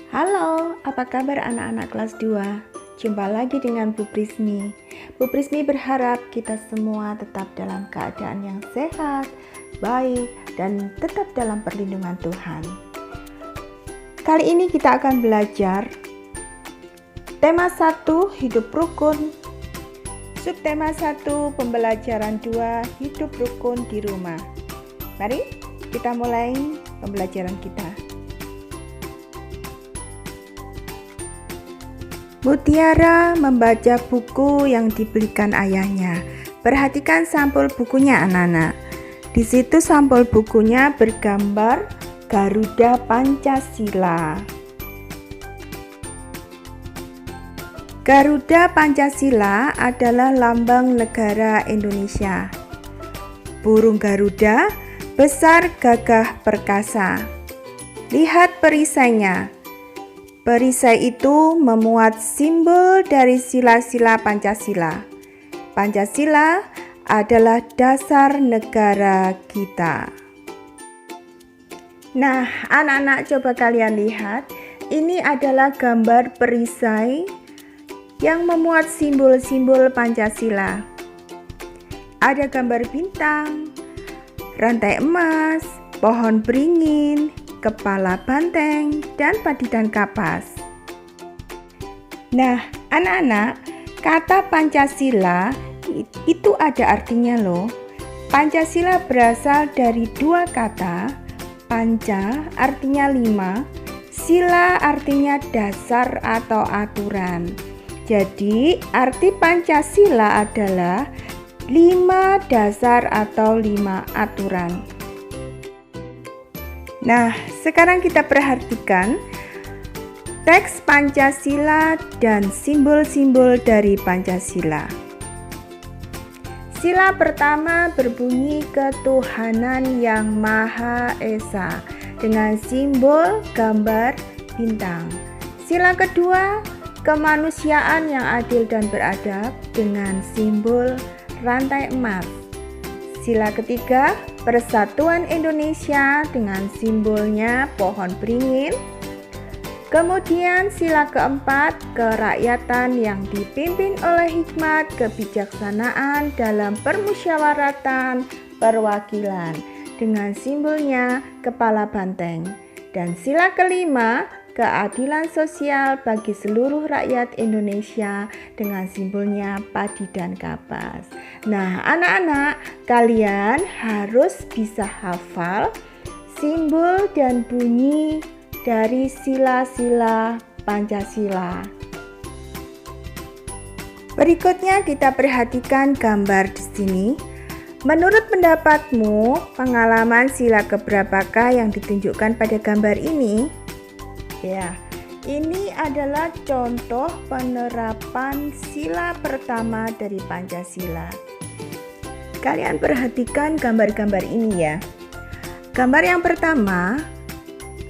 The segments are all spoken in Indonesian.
Halo, apa kabar anak-anak kelas 2? Jumpa lagi dengan Bu Prismi. Bu Prismi berharap kita semua tetap dalam keadaan yang sehat, baik, dan tetap dalam perlindungan Tuhan. Kali ini kita akan belajar tema 1, hidup rukun. Subtema 1, pembelajaran 2, hidup rukun di rumah. Mari kita mulai pembelajaran kita. Mutiara membaca buku yang dibelikan ayahnya. Perhatikan sampul bukunya anak-anak. Di situ sampul bukunya bergambar Garuda Pancasila. Garuda Pancasila adalah lambang negara Indonesia. Burung Garuda besar, gagah, perkasa. Lihat perisainya. Perisai itu memuat simbol dari sila-sila Pancasila. Pancasila adalah dasar negara kita. Nah, anak-anak coba kalian lihat, ini adalah gambar perisai yang memuat simbol-simbol Pancasila. Ada gambar bintang, rantai emas, pohon beringin, kepala banteng, dan padi dan kapas. Nah, anak-anak, kata Pancasila itu ada artinya loh. Pancasila berasal dari dua kata. Panca artinya 5, sila artinya dasar atau aturan. Jadi, arti Pancasila adalah 5 dasar atau 5 aturan. Nah, sekarang kita perhatikan teks Pancasila dan simbol-simbol dari Pancasila. Sila pertama berbunyi ketuhanan yang Maha Esa dengan simbol gambar bintang. Sila kedua, kemanusiaan yang adil dan beradab dengan simbol rantai emas. Sila ketiga, Persatuan Indonesia dengan simbolnya pohon beringin. Kemudian sila keempat, kerakyatan yang dipimpin oleh hikmat kebijaksanaan dalam permusyawaratan perwakilan dengan simbolnya kepala banteng. Dan sila kelima, keadilan sosial bagi seluruh rakyat Indonesia dengan simbolnya padi dan kapas. Nah, anak-anak, kalian harus bisa hafal simbol dan bunyi dari sila-sila Pancasila. Berikutnya kita perhatikan gambar di sini. Menurut pendapatmu, pengalaman sila keberapakah yang ditunjukkan pada gambar ini? Ya, ini adalah contoh penerapan sila pertama dari Pancasila. Kalian perhatikan gambar-gambar ini ya. Gambar yang pertama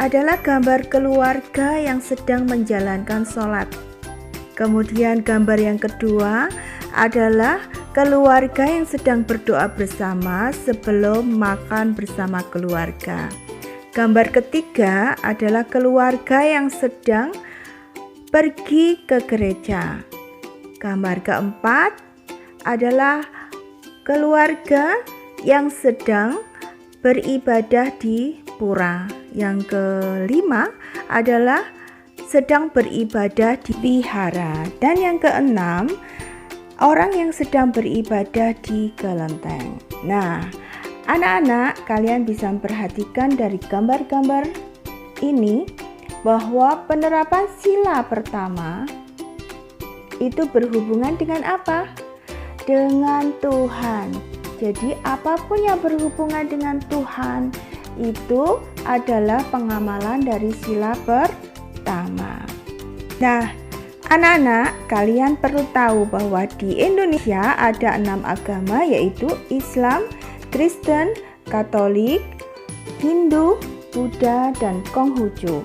adalah gambar keluarga yang sedang menjalankan sholat. Kemudian gambar yang kedua adalah keluarga yang sedang berdoa bersama sebelum makan bersama keluarga. Gambar ketiga adalah keluarga yang sedang pergi ke gereja. Gambar keempat adalah keluarga yang sedang beribadah di pura. Yang kelima adalah sedang beribadah di vihara. Dan yang keenam, orang yang sedang beribadah di kelenteng. Nah, anak-anak, kalian bisa memperhatikan dari gambar-gambar ini bahwa penerapan sila pertama itu berhubungan dengan apa? Dengan Tuhan. Jadi apapun yang berhubungan dengan Tuhan itu adalah pengamalan dari sila pertama. Nah, anak-anak, kalian perlu tahu bahwa di Indonesia ada 6 agama, yaitu Islam, Kristen, Katolik, Hindu, Buddha, dan Konghucu.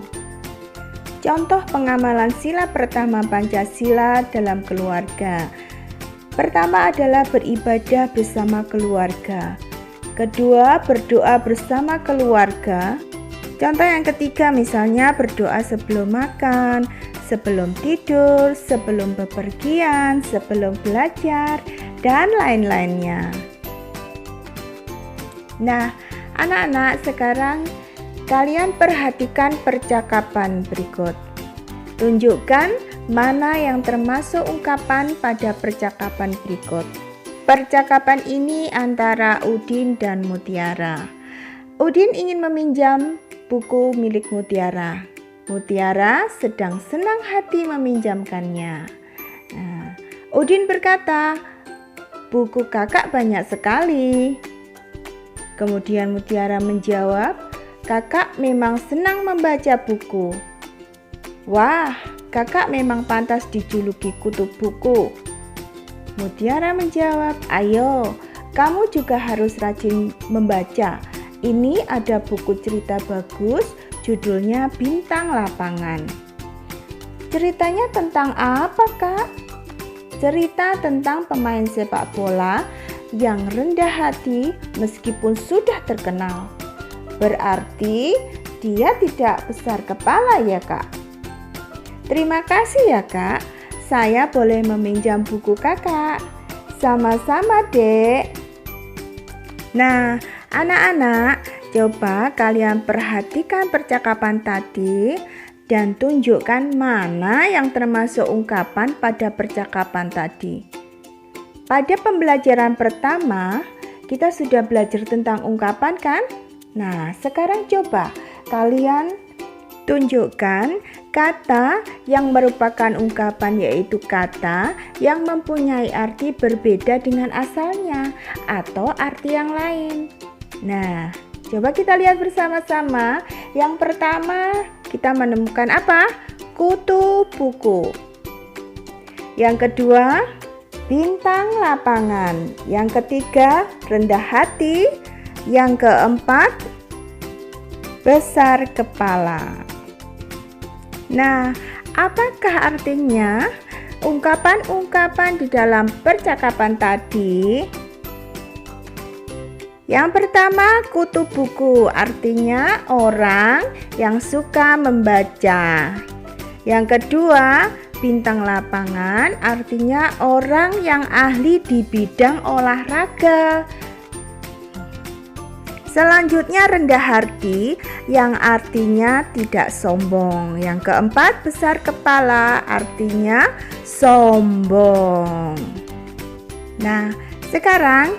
Contoh pengamalan sila pertama Pancasila dalam keluarga. Pertama adalah beribadah bersama keluarga. Kedua, berdoa bersama keluarga. Contoh yang ketiga misalnya berdoa sebelum makan, sebelum tidur, sebelum bepergian, sebelum belajar, dan lain-lainnya. Nah, anak-anak, sekarang kalian perhatikan percakapan berikut. Tunjukkan mana yang termasuk ungkapan pada percakapan berikut. Percakapan ini antara Udin dan Mutiara. Udin ingin meminjam buku milik Mutiara. Mutiara sedang senang hati meminjamkannya. Nah, Udin berkata, "Buku kakak banyak sekali." Kemudian Mutiara menjawab, "Kakak memang senang membaca buku." "Wah, kakak memang pantas dijuluki kutu buku." Mutiara menjawab, "Ayo, kamu juga harus rajin membaca. Ini ada buku cerita bagus, judulnya Bintang Lapangan." "Ceritanya tentang apa, Kak?" "Cerita tentang pemain sepak bola yang rendah hati meskipun sudah terkenal." "Berarti dia tidak besar kepala ya, Kak?" "Terima kasih ya, Kak. Saya boleh meminjam buku kakak." "Sama-sama, Dek." Nah, anak-anak, coba kalian perhatikan percakapan tadi dan tunjukkan mana yang termasuk ungkapan pada percakapan tadi. Pada pembelajaran pertama, kita sudah belajar tentang ungkapan kan? Nah, sekarang coba kalian tunjukkan kata yang merupakan ungkapan, yaitu kata yang mempunyai arti berbeda dengan asalnya atau arti yang lain. Nah, coba kita lihat bersama-sama. Yang pertama, kita menemukan apa? Kutu buku. Yang kedua, bintang lapangan. Yang ketiga, rendah hati. Yang keempat, besar kepala. Nah, apakah artinya ungkapan-ungkapan di dalam percakapan tadi? Yang pertama, kutu buku, artinya orang yang suka membaca. Yang kedua, bintang lapangan, artinya orang yang ahli di bidang olahraga. Selanjutnya, rendah hati, yang artinya tidak sombong. Yang keempat, besar kepala, artinya sombong. Nah, sekarang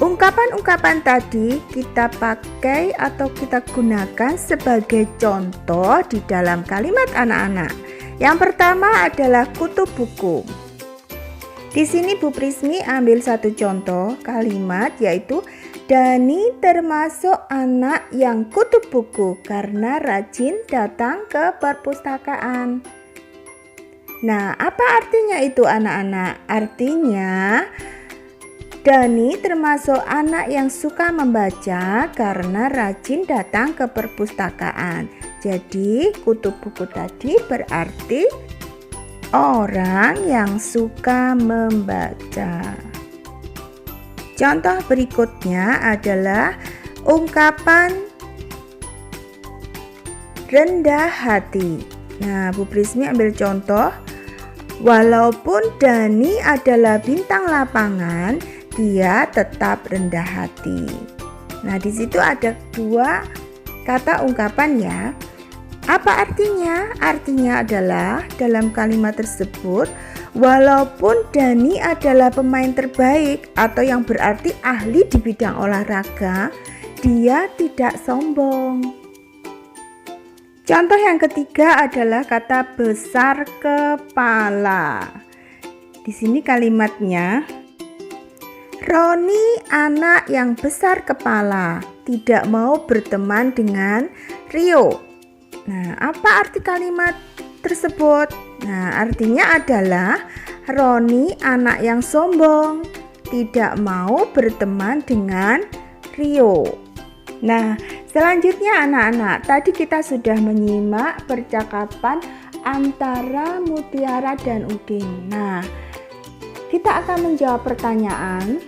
ungkapan-ungkapan tadi kita pakai atau kita gunakan sebagai contoh di dalam kalimat anak-anak. Yang pertama adalah kutu buku. Di sini Bu Prismi ambil satu contoh kalimat, yaitu Dani termasuk anak yang kutu buku karena rajin datang ke perpustakaan. Nah, apa artinya itu anak-anak? Artinya Dani termasuk anak yang suka membaca karena rajin datang ke perpustakaan. Jadi, kutu buku tadi berarti orang yang suka membaca. Contoh berikutnya adalah ungkapan rendah hati. Nah, Bu Prismi ambil contoh. Walaupun Dani adalah bintang lapangan, dia tetap rendah hati. Nah, di situ ada dua kata ungkapan ya. Apa artinya? Artinya adalah dalam kalimat tersebut, walaupun Dani adalah pemain terbaik atau yang berarti ahli di bidang olahraga, dia tidak sombong. Contoh yang ketiga adalah kata besar kepala. Di sini kalimatnya, Roni anak yang besar kepala, tidak mau berteman dengan Rio. Nah, apa arti kalimat tersebut? Nah, artinya adalah Roni anak yang sombong, tidak mau berteman dengan Rio. Nah, selanjutnya anak-anak, tadi kita sudah menyimak percakapan antara Mutiara dan Udin. Nah, kita akan menjawab pertanyaan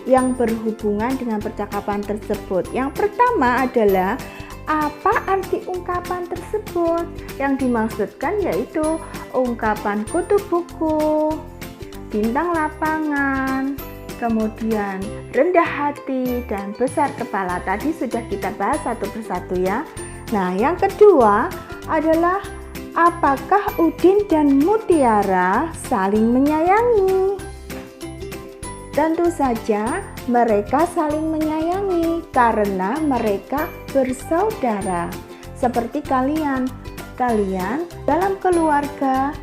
yang berhubungan dengan percakapan tersebut. Yang pertama adalah, Apa arti ungkapan tersebut? Yang dimaksudkan yaitu ungkapan kutu buku, bintang lapangan, kemudian rendah hati dan besar kepala. Tadi sudah kita bahas satu persatu ya. Nah, yang kedua adalah apakah Udin dan Mutiara saling menyayangi? Tentu saja mereka saling menyayangi karena mereka bersaudara. Seperti kalian dalam keluarga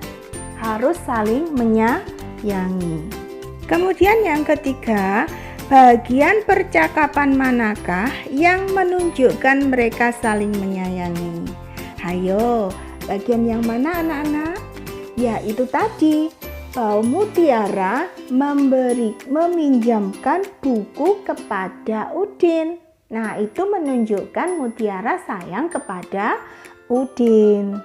harus saling menyayangi. Kemudian yang ketiga, bagian percakapan manakah yang menunjukkan mereka saling menyayangi? Hayo, bagian yang mana anak-anak? Ya, itu tadi. Mutiara meminjamkan buku kepada Udin. Nah, itu menunjukkan Mutiara sayang kepada Udin.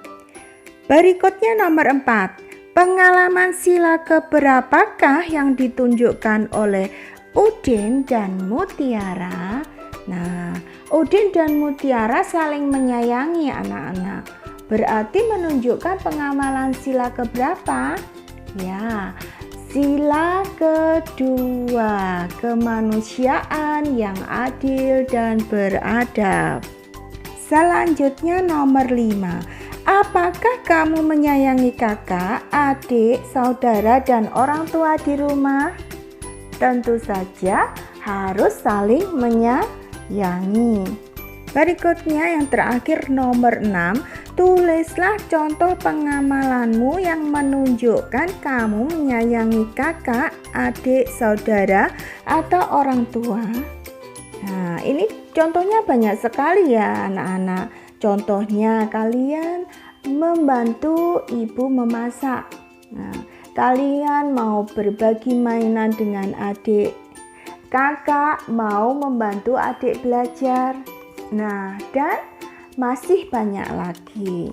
Berikutnya nomor 4. Pengalaman sila keberapakah yang ditunjukkan oleh Udin dan Mutiara? Nah, Udin dan Mutiara saling menyayangi anak-anak. Berarti menunjukkan pengamalan sila keberapa? Ya, sila kedua, kemanusiaan yang adil dan beradab. Selanjutnya nomor 5. Apakah kamu menyayangi kakak, adik, saudara, dan orang tua di rumah? Tentu saja harus saling menyayangi. Berikutnya yang terakhir nomor 6. Tulislah contoh pengamalanmu yang menunjukkan kamu menyayangi kakak, adik, saudara, atau orang tua. Nah, ini contohnya banyak sekali ya anak-anak. Contohnya kalian membantu ibu memasak. Nah, kalian mau berbagi mainan dengan adik. Kakak mau membantu adik belajar. Nah, dan masih banyak lagi.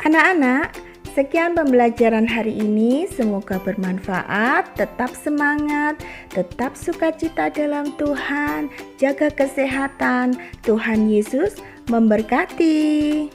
Anak-anak, sekian pembelajaran hari ini. Semoga bermanfaat. Tetap semangat, tetap sukacita dalam Tuhan. Jaga kesehatan. Tuhan Yesus memberkati.